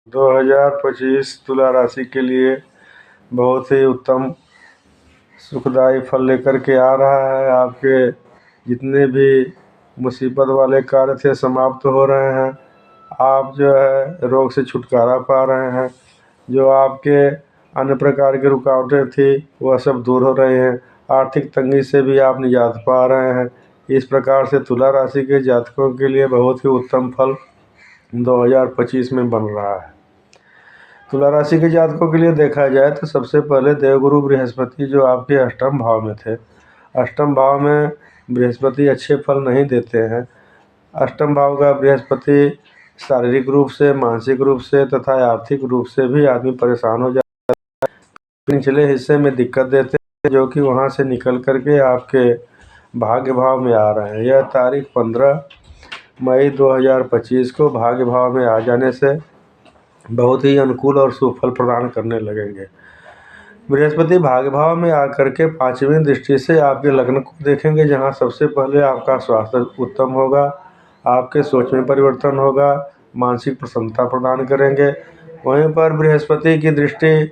2025 तुला राशि के लिए बहुत ही उत्तम सुखदायी फल लेकर के आ रहा है। आपके जितने भी मुसीबत वाले कार्य थे समाप्त हो रहे हैं। आप जो है रोग से छुटकारा पा रहे हैं। जो आपके अन्य प्रकार की रुकावटें थी वह सब दूर हो रही हैं। आर्थिक तंगी से भी आप निजात पा रहे हैं। इस प्रकार से तुला राशि के जातकों के लिए बहुत ही उत्तम फल 2025 में बन रहा है। तुला राशि के जातकों के लिए देखा जाए तो सबसे पहले देवगुरु बृहस्पति जो आपके अष्टम भाव में थे। अष्टम भाव में बृहस्पति अच्छे फल नहीं देते हैं। अष्टम भाव का बृहस्पति शारीरिक रूप से, मानसिक रूप से तथा आर्थिक रूप से भी आदमी परेशान हो जाता है। निचले हिस्से में दिक्कत देते हैं जो कि वहां से निकल करके आपके भाग्य भाव में आ रहे हैं। यह तारीख 15 मई 2025 को भाग्य भाव में आ जाने से बहुत ही अनुकूल और सुफल प्रदान करने लगेंगे। बृहस्पति भाग्य भाव में आकर के 5वीं दृष्टि से आपके लग्न को देखेंगे, जहां सबसे पहले आपका स्वास्थ्य उत्तम होगा, आपके सोच में परिवर्तन होगा, मानसिक प्रसन्नता प्रदान करेंगे। वहीं पर बृहस्पति की दृष्टि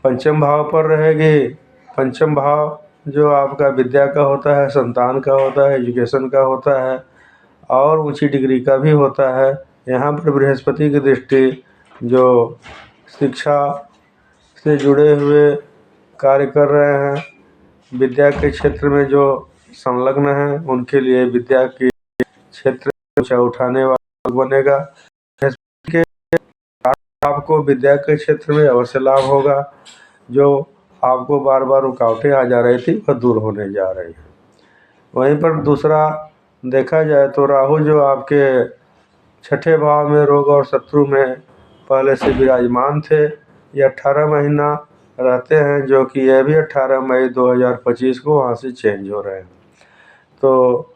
पंचम भाव पर रहेगी। पंचम भाव जो आपका विद्या का होता है, संतान का होता है, एजुकेशन का होता है और ऊंची डिग्री का भी होता है। यहाँ पर बृहस्पति की दृष्टि जो शिक्षा से जुड़े हुए कार्य कर रहे हैं, विद्या के क्षेत्र में जो संलग्न हैं, उनके लिए विद्या के क्षेत्र में ऊंचा उठाने वाला बनेगा। बृहस्पति के आपको विद्या के क्षेत्र में अवश्य लाभ होगा। जो आपको बार बार रुकावटें आ जा रही थी वह दूर होने जा रही है। वहीं पर दूसरा देखा जाए तो राहु जो आपके छठे भाव में रोग और शत्रु में पहले से विराजमान थे, ये 18 महीना रहते हैं, जो कि यह भी 18 मई 2025 को वहाँ से चेंज हो रहे हैं। तो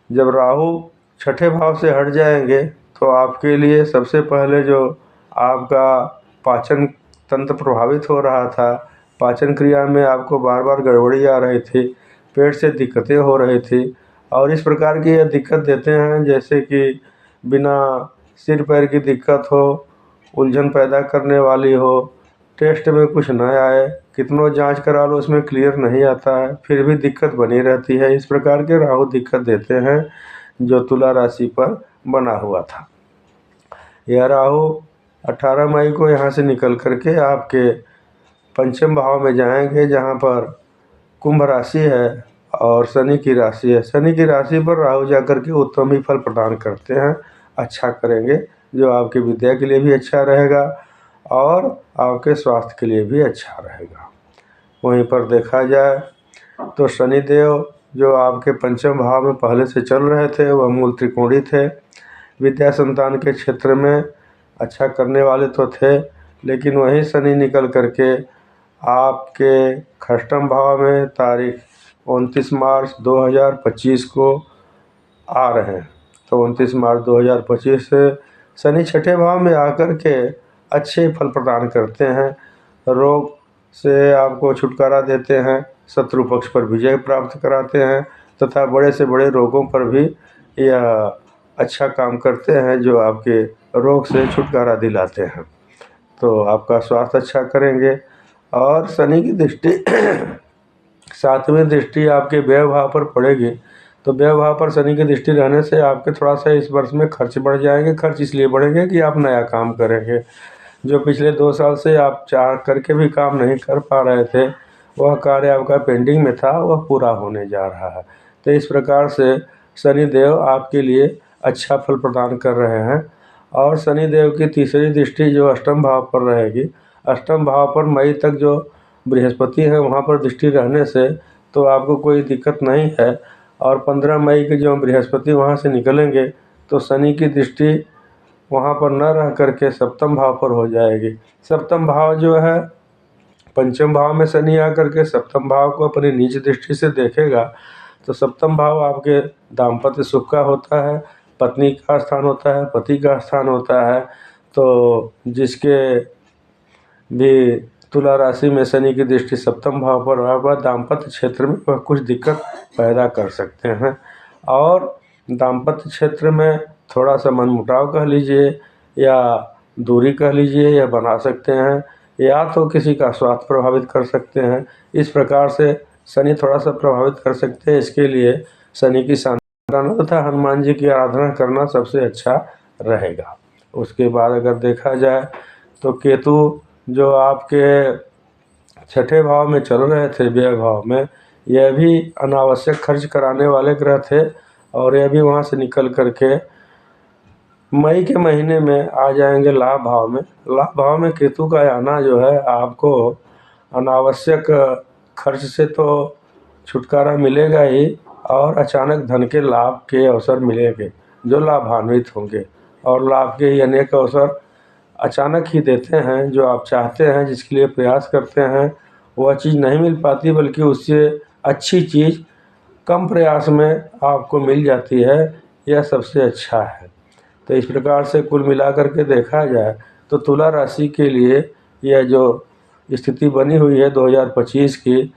जब राहु छठे भाव से हट जाएंगे तो आपके लिए सबसे पहले जो आपका पाचन तंत्र प्रभावित हो रहा था, पाचन क्रिया में आपको बार बार गड़बड़ी आ रही थी, पेट से दिक्कतें हो रही थी और इस प्रकार की यह दिक्कत देते हैं जैसे कि बिना सिर पैर की दिक्कत हो, उलझन पैदा करने वाली हो, टेस्ट में कुछ न आए, कितनों जांच करा लो उसमें क्लियर नहीं आता है, फिर भी दिक्कत बनी रहती है। इस प्रकार के राहु दिक्कत देते हैं जो तुला राशि पर बना हुआ था। यह राहु 18 मई को यहाँ से निकल करके आपके पंचम भाव में जाएंगे, जहाँ पर कुंभ राशि है और शनि की राशि है। शनि की राशि पर राहु जाकर के उत्तम ही फल प्रदान करते हैं, अच्छा करेंगे, जो आपकी विद्या के लिए भी अच्छा रहेगा और आपके स्वास्थ्य के लिए भी अच्छा रहेगा। वहीं पर देखा जाए तो शनिदेव जो आपके पंचम भाव में पहले से चल रहे थे वह मूल त्रिकोणी थे। विद्या संतान के क्षेत्र में अच्छा करने वाले तो थे, लेकिन वहीं शनि निकल करके आपके खष्टम भाव में तारीख 29 मार्च 2025 को आ रहे हैं। तो 29 मार्च 2025 से शनि छठे भाव में आकर के अच्छे फल प्रदान करते हैं, रोग से आपको छुटकारा देते हैं, शत्रु पक्ष पर विजय प्राप्त कराते हैं तथा बड़े से बड़े रोगों पर भी यह अच्छा काम करते हैं, जो आपके रोग से छुटकारा दिलाते हैं। तो आपका स्वास्थ्य अच्छा करेंगे। और शनि की दृष्टि 7वीं दृष्टि आपके व्यय भाव पर पड़ेगी। तो व्यय भाव पर शनि की दृष्टि रहने से आपके थोड़ा सा इस वर्ष में खर्च बढ़ जाएंगे। खर्च इसलिए बढ़ेंगे कि आप नया काम करेंगे। जो पिछले 2 साल से आप चाह करके भी काम नहीं कर पा रहे थे, वह कार्य आपका पेंडिंग में था, वह पूरा होने जा रहा है। तो इस प्रकार से शनिदेव आपके लिए अच्छा फल प्रदान कर रहे हैं। और शनिदेव की तीसरी दृष्टि जो अष्टम भाव पर रहेगी, अष्टम भाव पर मई तक जो बृहस्पति है वहाँ पर दृष्टि रहने से तो आपको कोई दिक्कत नहीं है। और 15 मई के जो बृहस्पति वहाँ से निकलेंगे तो शनि की दृष्टि वहाँ पर न रह करके सप्तम भाव पर हो जाएगी। सप्तम भाव जो है, पंचम भाव में शनि आकर के सप्तम भाव को अपनी नीच दृष्टि से देखेगा। तो सप्तम भाव आपके दाम्पत्य सुख का होता है, पत्नी का स्थान होता है, पति का स्थान होता है। तो जिसके भी तुला राशि में शनि की दृष्टि सप्तम भाव पर वह दाम्पत्य क्षेत्र में वह कुछ दिक्कत पैदा कर सकते हैं और दाम्पत्य क्षेत्र में थोड़ा सा मनमुटाव कह लीजिए या दूरी कह लीजिए या बना सकते हैं, या तो किसी का स्वास्थ्य प्रभावित कर सकते हैं। इस प्रकार से शनि थोड़ा सा प्रभावित कर सकते हैं। इसके लिए शनि की शांति तथा हनुमान जी की आराधना करना सबसे अच्छा रहेगा। उसके बाद अगर देखा जाए तो केतु जो आपके छठे भाव में चल रहे थे, व्यय भाव में, यह भी अनावश्यक खर्च कराने वाले ग्रह थे और यह भी वहाँ से निकल करके मई के महीने में आ जाएंगे लाभ भाव में। लाभ भाव में केतु का आना जो है आपको अनावश्यक खर्च से तो छुटकारा मिलेगा ही, और अचानक धन के लाभ के अवसर मिलेंगे जो लाभान्वित होंगे। और लाभ के ही अनेक अवसर अचानक ही देते हैं। जो आप चाहते हैं, जिसके लिए प्रयास करते हैं, वह चीज़ नहीं मिल पाती, बल्कि उससे अच्छी चीज़ कम प्रयास में आपको मिल जाती है। यह सबसे अच्छा है। तो इस प्रकार से कुल मिलाकर के देखा जाए तो तुला राशि के लिए यह जो स्थिति बनी हुई है 2025 की,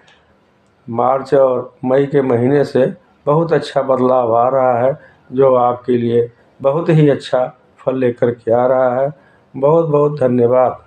मार्च और मई के महीने से बहुत अच्छा बदलाव आ रहा है, जो आपके लिए बहुत ही अच्छा फल लेकर के आ रहा है। बहुत बहुत धन्यवाद।